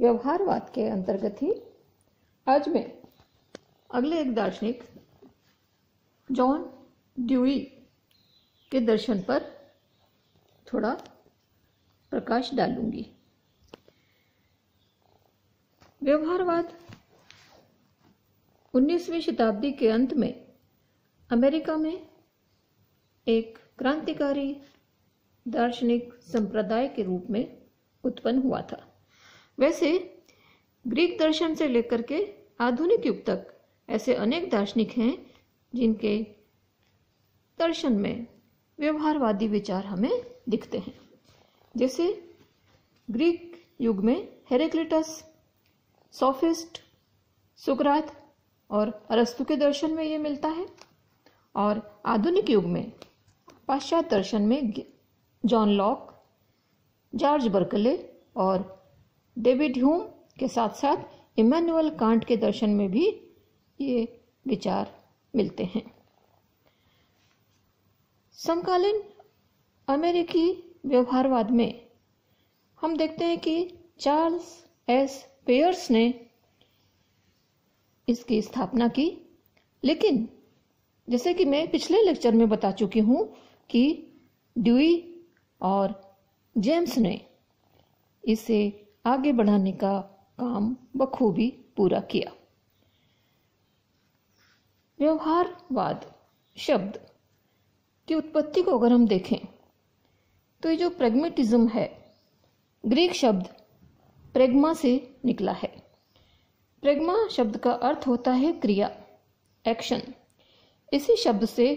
व्यवहारवाद के अंतर्गत ही आज मैं अगले एक दार्शनिक जॉन ड्यूई के दर्शन पर थोड़ा प्रकाश डालूंगी। व्यवहारवाद 19वीं शताब्दी के अंत में अमेरिका में एक क्रांतिकारी दार्शनिक संप्रदाय के रूप में उत्पन्न हुआ था। वैसे ग्रीक दर्शन से लेकर के आधुनिक युग तक ऐसे अनेक दार्शनिक हैं जिनके दर्शन में व्यवहारवादी विचार हमें दिखते हैं। जैसे ग्रीक युग में हेराक्लिटस, सोफिस्ट, सुकरात और अरस्तु के दर्शन में ये मिलता है, और आधुनिक युग में पाश्चात्य दर्शन में जॉन लॉक, जॉर्ज बर्कले और डेविड ह्यूम के साथ साथ इमैनुअल कांट के दर्शन में भी ये विचार मिलते हैं। समकालीन अमेरिकी व्यवहारवाद में हम देखते हैं कि चार्ल्स एस पेयर्स ने इसकी स्थापना की, लेकिन जैसे कि मैं पिछले लेक्चर में बता चुकी हूं कि ड्यूई और जेम्स ने इसे आगे बढ़ाने का काम बखूबी पूरा किया। व्यवहारवाद शब्द की उत्पत्ति को अगर हम देखें तो ये जो प्रैग्मेटिज्म है, ग्रीक शब्द प्रेग्मा से निकला है। प्रेग्मा शब्द का अर्थ होता है क्रिया, एक्शन। इसी शब्द से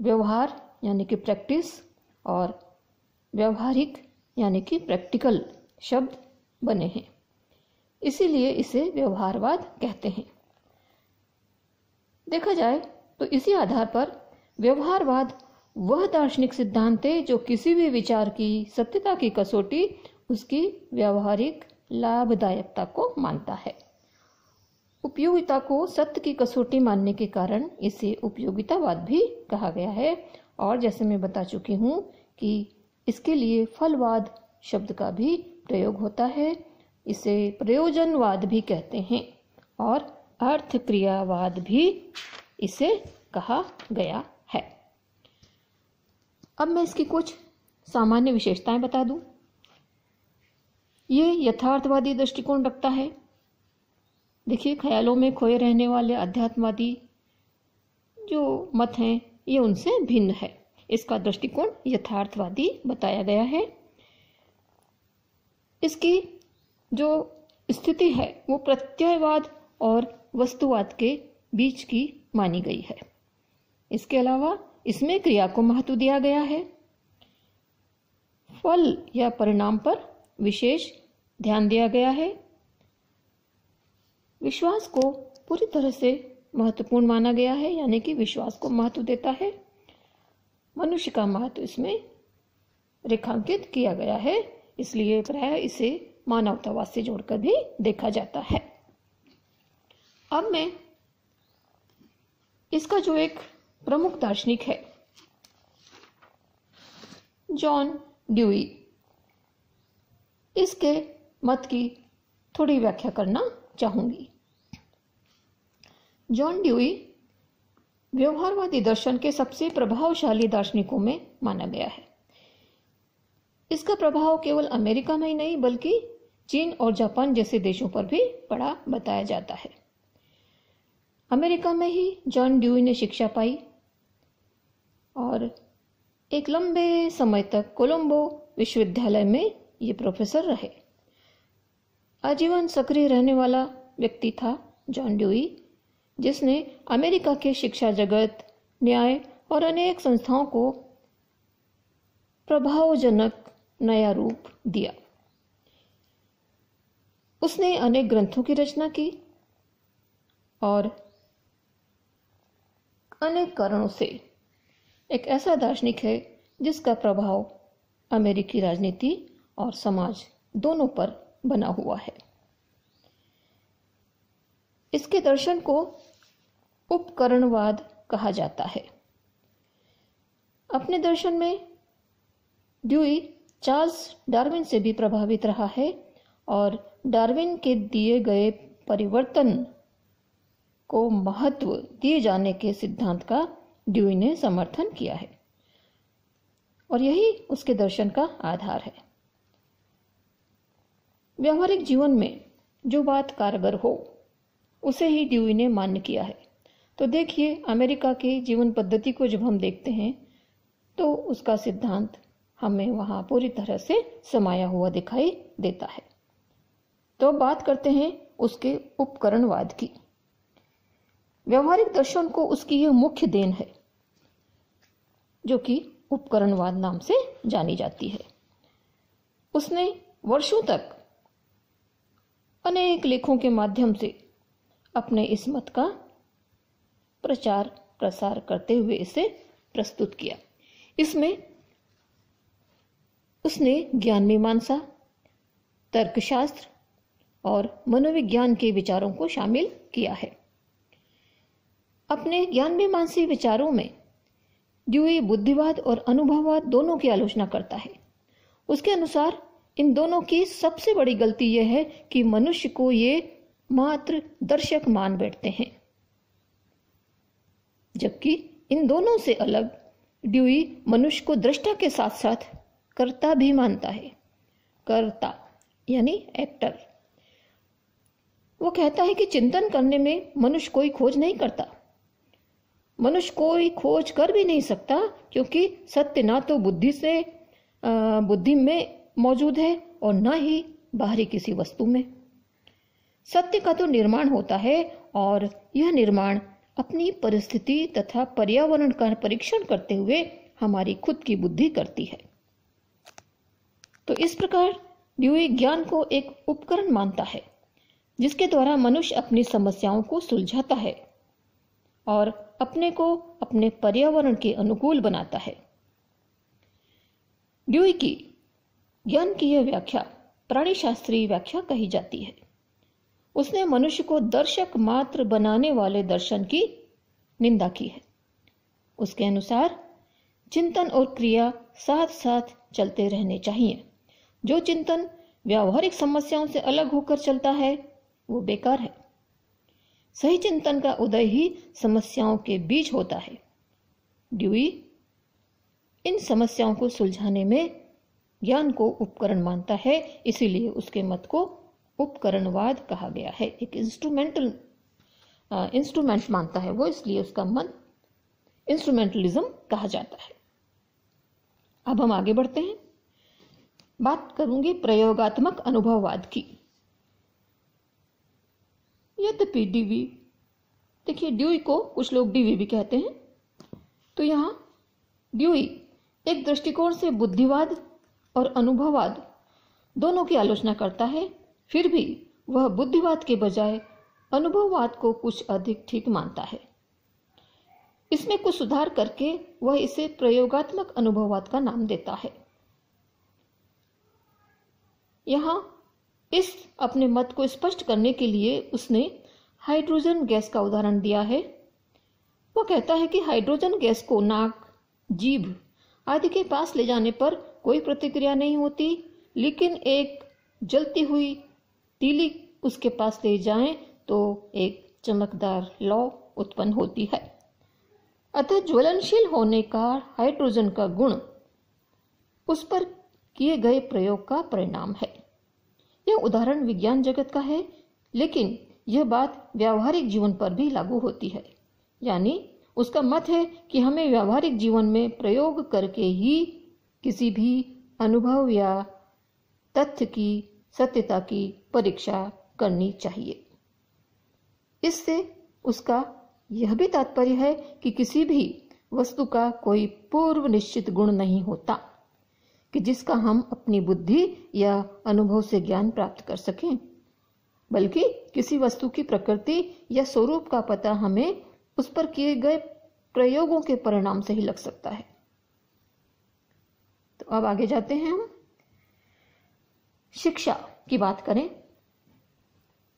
व्यवहार यानी कि प्रैक्टिस और व्यवहारिक यानी कि प्रैक्टिकल शब्द बने हैं, इसीलिए इसे व्यवहारवाद कहते हैं। देखा जाए तो इसी आधार पर व्यवहारवाद वह दार्शनिक सिद्धांत है जो किसी भी विचार की सत्यता की कसौटी उसकी व्यवहारिक लाभदायकता को मानता है। उपयोगिता को सत्य की कसौटी मानने के कारण इसे उपयोगितावाद भी कहा गया है, और जैसे मैं बता चुकी हूँ कि इसके लिए फलवाद शब्द का भी प्रयोग होता है। इसे प्रयोजनवाद भी कहते हैं और अर्थ क्रियावाद भी इसे कहा गया है। अब मैं इसकी कुछ सामान्य विशेषताएं बता दूं। ये यथार्थवादी दृष्टिकोण रखता है। देखिए, ख्यालों में खोए रहने वाले अध्यात्मवादी जो मत हैं ये उनसे भिन्न है। इसका दृष्टिकोण यथार्थवादी बताया गया है। इसकी जो स्थिति है वो प्रत्ययवाद और वस्तुवाद के बीच की मानी गई है। इसके अलावा इसमें क्रिया को महत्व दिया गया है। फल या परिणाम पर विशेष ध्यान दिया गया है। विश्वास को पूरी तरह से महत्वपूर्ण माना गया है, यानी कि विश्वास को महत्व देता है। मनुष्य का महत्व इसमें रेखांकित किया गया है, इसलिए प्रायः इसे मानवतावाद से जोड़कर भी देखा जाता है। अब मैं इसका जो एक प्रमुख दार्शनिक है जॉन ड्यूई, इसके मत की थोड़ी व्याख्या करना चाहूंगी। जॉन ड्यूई व्यवहारवादी दर्शन के सबसे प्रभावशाली दार्शनिकों में माना गया है। इसका प्रभाव केवल अमेरिका में ही नहीं बल्कि चीन और जापान जैसे देशों पर भी पड़ा बताया जाता है। अमेरिका में ही जॉन ड्यूई ने शिक्षा पाई और एक लंबे समय तक कोलंबो विश्वविद्यालय में ये प्रोफेसर रहे। आजीवन सक्रिय रहने वाला व्यक्ति था जॉन ड्यूई, जिसने अमेरिका के शिक्षा जगत, न्याय और अनेक संस्थाओं को प्रभावजनक नया रूप दिया। उसने अनेक ग्रंथों की रचना की और अनेक कारणों से एक ऐसा दार्शनिक है जिसका प्रभाव अमेरिकी राजनीति और समाज दोनों पर बना हुआ है। इसके दर्शन को उपकरणवाद कहा जाता है। अपने दर्शन में ड्यूई चार्ल्स डार्विन से भी प्रभावित रहा है और डार्विन के दिए गए परिवर्तन को महत्व दिए जाने के सिद्धांत का ड्यूई ने समर्थन किया है और यही उसके दर्शन का आधार है। व्यवहारिक जीवन में जो बात कारगर हो उसे ही ड्यूई ने मान्य किया है। तो देखिए, अमेरिका की जीवन पद्धति को जब हम देखते हैं तो उसका सिद्धांत हमें वहां पूरी तरह से समाया हुआ दिखाई देता है। तो बात करते हैं उसके उपकरणवाद की। व्यवहारिक दर्शन को उसकी यह मुख्य देन है जो कि उपकरणवाद नाम से जानी जाती है। उसने वर्षों तक अनेक लेखों के माध्यम से अपने इस मत का प्रचार प्रसार करते हुए इसे प्रस्तुत किया। इसमें उसने ज्ञान मीमांसा, तर्कशास्त्र और मनोविज्ञान के विचारों को शामिल किया है। अपने ज्ञान मीमांसी विचारों में ड्यूई बुद्धिवाद और अनुभववाद दोनों की आलोचना करता है। उसके अनुसार इन दोनों की सबसे बड़ी गलती यह है कि मनुष्य को ये मात्र दर्शक मान बैठते हैं, जबकि इन दोनों से अलग ड्यूई मनुष्य को दृष्टा के साथ साथ कर्ता भी मानता है। कर्ता यानी एक्टर। वो कहता है कि चिंतन करने में मनुष्य कोई खोज नहीं करता। मनुष्य कोई खोज कर भी नहीं सकता, क्योंकि सत्य ना तो बुद्धि में मौजूद है और ना ही बाहरी किसी वस्तु में। सत्य का तो निर्माण होता है और यह निर्माण अपनी परिस्थिति तथा पर्यावरण का परीक्षण करते हुए हमारी खुद की बुद्धि करती है। तो इस प्रकार ड्यूई ज्ञान को एक उपकरण मानता है जिसके द्वारा मनुष्य अपनी समस्याओं को सुलझाता है और अपने को अपने पर्यावरण के अनुकूल बनाता है। ड्यूई की ज्ञान की यह व्याख्या प्राणीशास्त्रीय व्याख्या कही जाती है। उसने मनुष्य को दर्शक मात्र बनाने वाले दर्शन की निंदा की है। उसके अनुसार चिंतन और क्रिया साथ साथ चलते रहने चाहिए। जो चिंतन व्यावहारिक समस्याओं से अलग होकर चलता है वो बेकार है। सही चिंतन का उदय ही समस्याओं के बीच होता है। ड्यूई इन समस्याओं को सुलझाने में ज्ञान को उपकरण मानता है, इसीलिए उसके मत को उपकरणवाद कहा गया है। एक इंस्ट्रूमेंट मानता है वो, इसलिए उसका मत इंस्ट्रूमेंटलिज्म कहा जाता है। अब हम आगे बढ़ते हैं। बात करूंगी प्रयोगात्मक अनुभववाद की। यद्यपि ड्यूई, देखिए ड्यूई को कुछ लोग ड्यूई भी कहते हैं, तो यहां ड्यूई एक दृष्टिकोण से बुद्धिवाद और अनुभववाद दोनों की आलोचना करता है, फिर भी वह बुद्धिवाद के बजाय अनुभववाद को कुछ अधिक ठीक मानता है। इसमें कुछ सुधार करके वह इसे प्रयोगात्मक अनुभववाद का नाम देता है। यहां इस अपने मत को स्पष्ट करने के लिए उसने हाइड्रोजन गैस का उदाहरण दिया है। वह कहता है कि हाइड्रोजन गैस को नाक, जीभ आदि के पास ले जाने पर कोई प्रतिक्रिया नहीं होती, लेकिन एक जलती हुई तीली उसके पास ले जाएं तो एक चमकदार लौ उत्पन्न होती है। अतः ज्वलनशील होने का हाइड्रोजन का गुण उस पर किए गए प्रयोग का परिणाम है। यह उदाहरण विज्ञान जगत का है, लेकिन यह बात व्यावहारिक जीवन पर भी लागू होती है। यानी उसका मत है कि हमें व्यावहारिक जीवन में प्रयोग करके ही किसी भी अनुभव या तथ्य की सत्यता की परीक्षा करनी चाहिए। इससे उसका यह भी तात्पर्य है कि किसी भी वस्तु का कोई पूर्व निश्चित गुण नहीं होता कि जिसका हम अपनी बुद्धि या अनुभव से ज्ञान प्राप्त कर सकें, बल्कि किसी वस्तु की प्रकृति या स्वरूप का पता हमें उस पर किए गए प्रयोगों के परिणाम से ही लग सकता है। तो अब आगे जाते हैं हम शिक्षा की बात करें।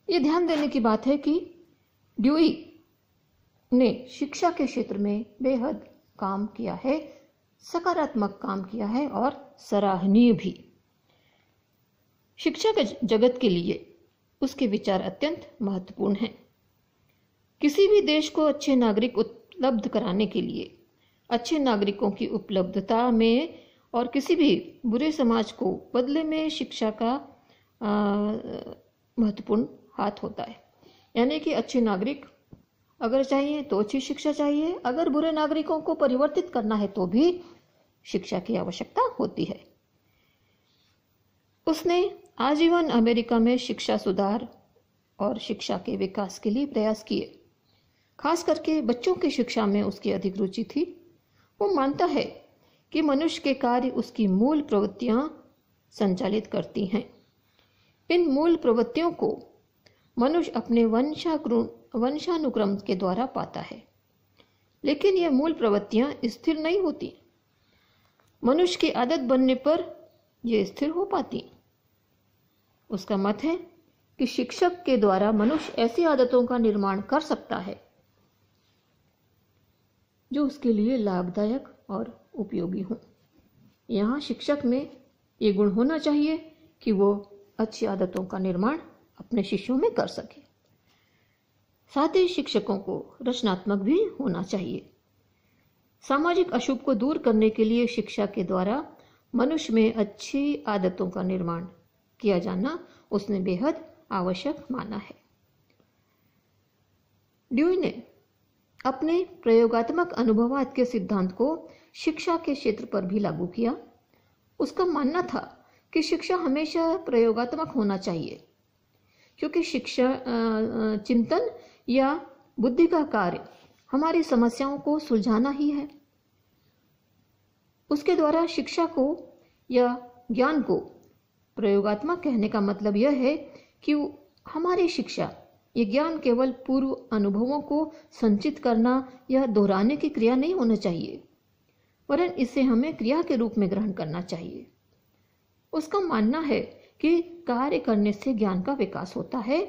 यह ध्यान देने की बात है कि ड्यूई ने शिक्षा के क्षेत्र में बेहद काम किया है, सकारात्मक काम किया है और सराहनीय भी। शिक्षा के जगत के लिए उसके विचार अत्यंत महत्वपूर्ण हैं। किसी भी देश को अच्छे नागरिक उपलब्ध कराने के लिए अच्छे नागरिकों की उपलब्धता में और किसी भी बुरे समाज को बदले में शिक्षा का महत्वपूर्ण हाथ होता है। यानी कि अच्छे नागरिक अगर चाहिए तो अच्छी शिक्षा चाहिए, अगर बुरे नागरिकों को परिवर्तित करना है तो भी शिक्षा की आवश्यकता होती है। उसने आजीवन अमेरिका में शिक्षा सुधार और शिक्षा के विकास के लिए प्रयास किए। खास करके बच्चों की शिक्षा में उसकी अधिक रुचि थी। वो मानता है कि मनुष्य के कार्य उसकी मूल प्रवृत्तियां संचालित करती हैं। इन मूल प्रवृत्तियों को मनुष्य अपने वंशानुक्रम के द्वारा पाता है, लेकिन यह मूल प्रवृत्तियां स्थिर नहीं होती। मनुष्य की आदत बनने पर यह स्थिर हो पाती। उसका मत है कि शिक्षक के द्वारा मनुष्य ऐसी आदतों का निर्माण कर सकता है जो उसके लिए लाभदायक और उपयोगी हो। यहाँ शिक्षक में ये गुण होना चाहिए कि वो अच्छी आदतों का निर्माण अपने शिष्यों में कर सके। साथ ही शिक्षकों को रचनात्मक भी होना चाहिए। सामाजिक अशुभ को दूर करने के लिए शिक्षा के द्वारा मनुष्य में अच्छी आदतों का निर्माण किया जाना उसने बेहद आवश्यक माना है। ड्यूई ने अपने प्रयोगात्मक अनुभवात के सिद्धांत को शिक्षा के क्षेत्र पर भी लागू किया। उसका मानना था कि शिक्षा हमेशा प्रयोगात्मक होना चाहिए, क्योंकि शिक्षा चिंतन या बुद्धि का कार्य हमारी समस्याओं को सुलझाना ही है। उसके द्वारा शिक्षा को या ज्ञान को प्रयोगात्मक कहने का मतलब यह है कि हमारी शिक्षा ये ज्ञान केवल पूर्व अनुभवों को संचित करना या दोहराने की क्रिया नहीं होना चाहिए, वरन इसे हमें क्रिया के रूप में ग्रहण करना चाहिए। उसका मानना है कि कार्य करने से ज्ञान का विकास होता है।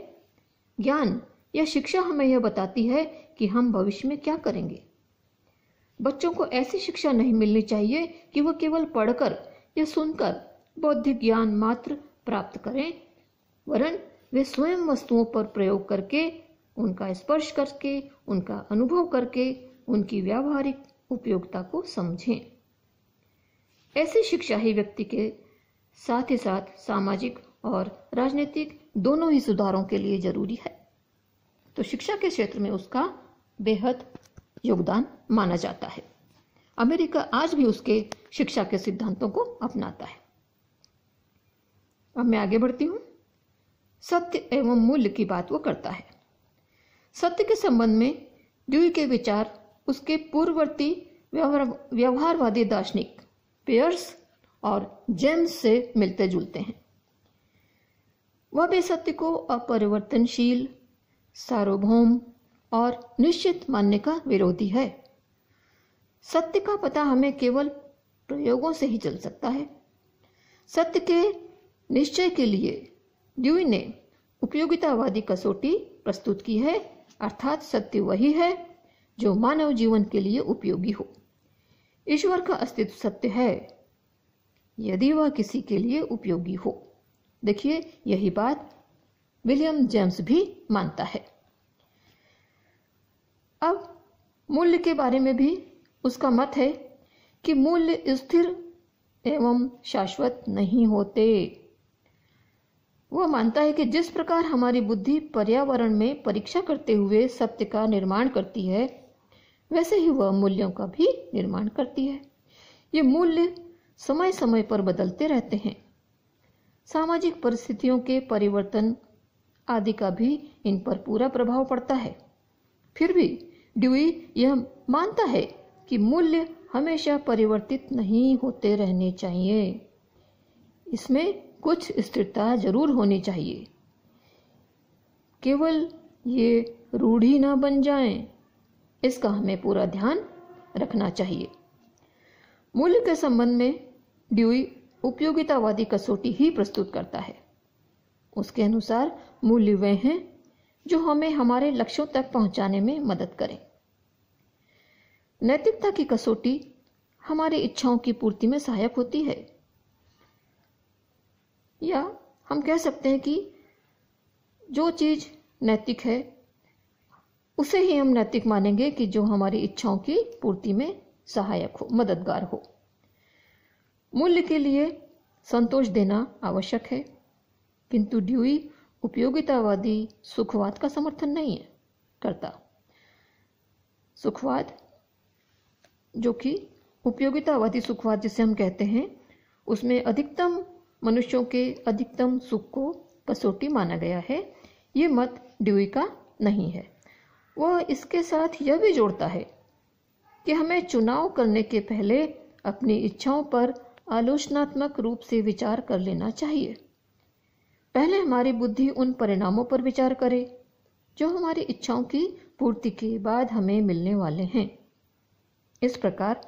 ज्ञान या शिक्षा हमें यह बताती है कि हम भविष्य में क्या करेंगे। बच्चों को ऐसी शिक्षा नहीं मिलनी चाहिए कि वह केवल पढ़कर या सुनकर बौद्धिक ज्ञान मात्र प्राप्त करें, वरन वे स्वयं वस्तुओं पर प्रयोग करके, उनका स्पर्श करके, उनका अनुभव करके उनकी व्यावहारिक उपयोगिता को समझें। ऐसी शिक्षा ही व्यक्ति के साथ ही साथ सामाजिक और राजनीतिक दोनों ही सुधारों के लिए जरूरी है। तो शिक्षा के क्षेत्र में उसका बेहद योगदान माना जाता है। अमेरिका आज भी उसके शिक्षा के सिद्धांतों को अपनाता है। अब मैं आगे बढ़ती हूँ। सत्य एवं मूल्य की बात वो करता है। सत्य के संबंध में ड्यूई के विचार उसके पूर्ववर्ती व्यवहारवादी दार्शनिक पियर्स और जेम्स से मिलते जुलते हैं। वह भी सत्य को अपरिवर्तनशील, सार्वभौम और निश्चित मानने का विरोधी है। सत्य का पता हमें केवल प्रयोगों से ही चल सकता है। सत्य के निश्चय के लिए ड्यूई ने उपयोगितावादी कसौटी प्रस्तुत की है, अर्थात सत्य वही है जो मानव जीवन के लिए उपयोगी हो। ईश्वर का अस्तित्व सत्य है यदि वह किसी के लिए उपयोगी हो। देखिए, यही बात विलियम जेम्स भी मानता है। अब मूल्य के बारे में भी उसका मत है कि मूल्य स्थिर एवं शाश्वत नहीं होते। वह मानता है कि जिस प्रकार हमारी बुद्धि पर्यावरण में परीक्षा करते हुए सत्य का निर्माण करती है, वैसे ही वह मूल्यों का भी निर्माण करती है। ये मूल्य समय समय पर बदलते रहते हैं। सामाजिक परिस्थितियों के परिवर्तन आदि का भी इन पर पूरा प्रभाव पड़ता है। फिर भी ड्यूई यह मानता है कि मूल्य हमेशा परिवर्तित नहीं होते रहने चाहिए। इसमें कुछ स्थिरता जरूर होनी चाहिए, केवल ये रूढ़ी ना बन जाएं, इसका हमें पूरा ध्यान रखना चाहिए। मूल्य के संबंध में ड्यूई उपयोगितावादी कसौटी ही प्रस्तुत करता है। उसके अनुसार मूल्य वे हैं जो हमें हमारे लक्ष्यों तक पहुंचाने में मदद करें। नैतिकता की कसौटी हमारी इच्छाओं की पूर्ति में सहायक होती है, या हम कह सकते हैं कि जो चीज़ नैतिक है उसे ही हम नैतिक मानेंगे कि जो हमारी इच्छाओं की पूर्ति में सहायक हो, मददगार हो। मूल्य के लिए संतोष देना आवश्यक है, किंतु ड्यूई उपयोगितावादी सुखवाद का समर्थन नहीं करता। सुखवाद, जो कि उपयोगितावादी सुखवाद जिसे हम कहते हैं, उसमें अधिकतम मनुष्यों के अधिकतम सुख को कसौटी माना गया है। ये मत ड्यूई का नहीं है। वह इसके साथ यह भी जोड़ता है कि हमें चुनाव करने के पहले अपनी इच्छाओं पर आलोचनात्मक रूप से विचार कर लेना चाहिए। पहले हमारी बुद्धि उन परिणामों पर विचार करे जो हमारी इच्छाओं की पूर्ति के बाद हमें मिलने वाले हैं। इस प्रकार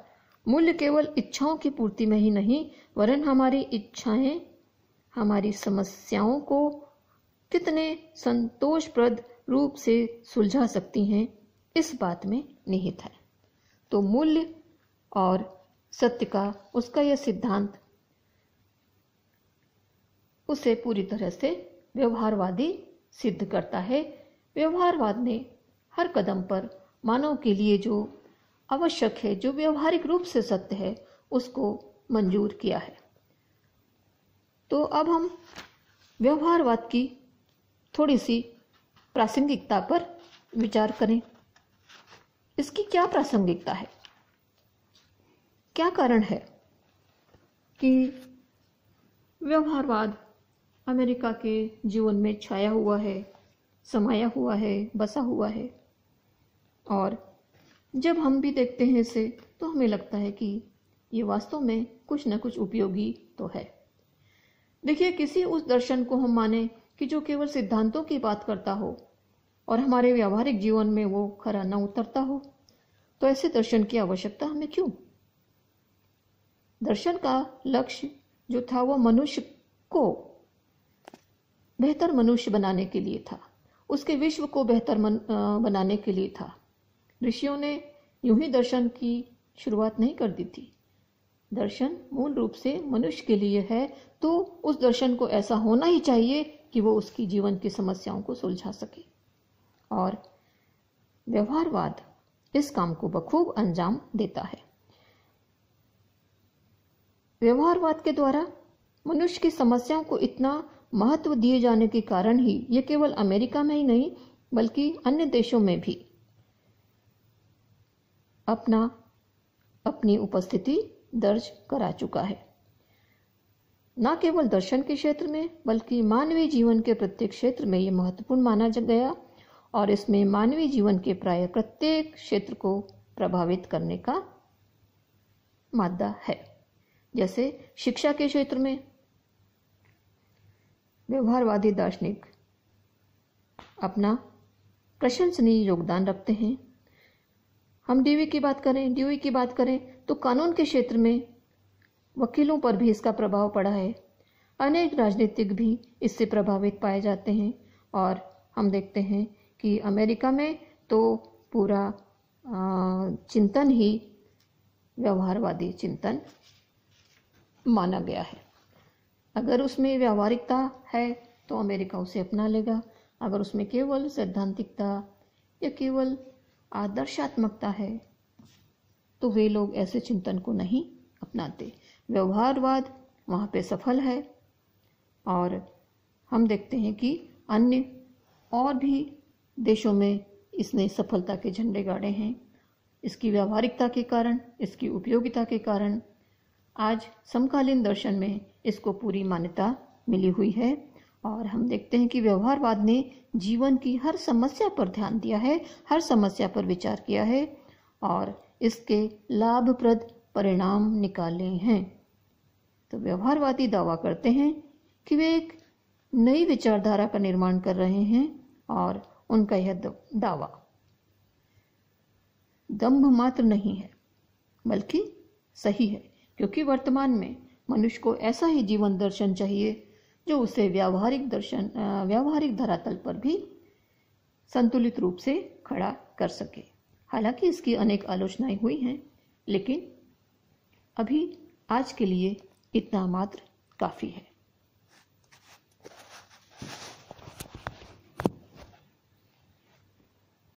मूल्य केवल इच्छाओं की पूर्ति में ही नहीं, वरन हमारी इच्छाएं हमारी समस्याओं को कितने संतोषप्रद रूप से सुलझा सकती हैं, इस बात में निहित है। तो मूल्य और सत्य का उसका यह सिद्धांत उसे पूरी तरह से व्यवहारवादी सिद्ध करता है। व्यवहारवाद ने हर कदम पर मानव के लिए जो आवश्यक है, जो व्यवहारिक रूप से सत्य है, उसको मंजूर किया है। तो अब हम व्यवहारवाद की थोड़ी सी प्रासंगिकता पर विचार करें। इसकी क्या प्रासंगिकता है? क्या कारण है कि व्यवहारवाद अमेरिका के जीवन में छाया हुआ है, समाया हुआ है, बसा हुआ है? और जब हम भी देखते हैं इसे तो हमें लगता है कि ये वास्तव में कुछ न कुछ उपयोगी तो है। देखिए, किसी उस दर्शन को हम माने कि जो केवल सिद्धांतों की बात करता हो और हमारे व्यावहारिक जीवन में वो खरा न उतरता हो, तो ऐसे दर्शन की आवश्यकता हमें क्यों? दर्शन का लक्ष्य जो था वह मनुष्य को बेहतर मनुष्य बनाने के लिए था, उसके विश्व को बेहतर बनाने के लिए था। ऋषियों ने यूं ही दर्शन की शुरुआत नहीं कर दी थी। दर्शन मूल रूप से मनुष्य के लिए है, तो उस दर्शन को ऐसा होना ही चाहिए कि वो उसकी जीवन की समस्याओं को सुलझा सके। और व्यवहारवाद इस काम को बखूब अंजाम देता है। व्यवहारवाद के द्वारा मनुष्य की समस्याओं को इतना महत्व दिए जाने के कारण ही ये केवल अमेरिका में ही नहीं बल्कि अन्य देशों में भी अपनी उपस्थिति दर्ज करा चुका है। न केवल दर्शन के क्षेत्र में बल्कि मानवीय जीवन के प्रत्येक क्षेत्र में ये महत्वपूर्ण माना गया और इसमें मानवीय जीवन के प्राय प्रत्येक क्षेत्र को प्रभावित करने का मादा है। जैसे शिक्षा के क्षेत्र में व्यवहारवादी दार्शनिक अपना प्रशंसनीय योगदान रखते हैं। हम ड्यूई की बात करें तो कानून के क्षेत्र में वकीलों पर भी इसका प्रभाव पड़ा है। अनेक राजनीतिक भी इससे प्रभावित पाए जाते हैं और हम देखते हैं कि अमेरिका में तो पूरा चिंतन ही व्यवहारवादी चिंतन माना गया है। अगर उसमें व्यावहारिकता है तो अमेरिका उसे अपना लेगा, अगर उसमें केवल सैद्धांतिकता या केवल आदर्शात्मकता है तो वे लोग ऐसे चिंतन को नहीं अपनाते। व्यवहारवाद वहाँ पे सफल है और हम देखते हैं कि अन्य और भी देशों में इसने सफलता के झंडे गाड़े हैं। इसकी व्यावहारिकता के कारण, इसकी उपयोगिता के कारण आज समकालीन दर्शन में इसको पूरी मान्यता मिली हुई है। और हम देखते हैं कि व्यवहारवाद ने जीवन की हर समस्या पर ध्यान दिया है, हर समस्या पर विचार किया है और इसके लाभप्रद परिणाम निकाले हैं। तो व्यवहारवादी दावा करते हैं कि वे एक नई विचारधारा का निर्माण कर रहे हैं और उनका यह दावा दंभ मात्र नहीं है बल्कि सही है, क्योंकि वर्तमान में मनुष्य को ऐसा ही जीवन दर्शन चाहिए जो उसे व्यावहारिक धरातल पर भी संतुलित रूप से खड़ा कर सके। हालांकि इसकी अनेक आलोचनाएं हुई हैं, लेकिन अभी आज के लिए इतना मात्र काफी है।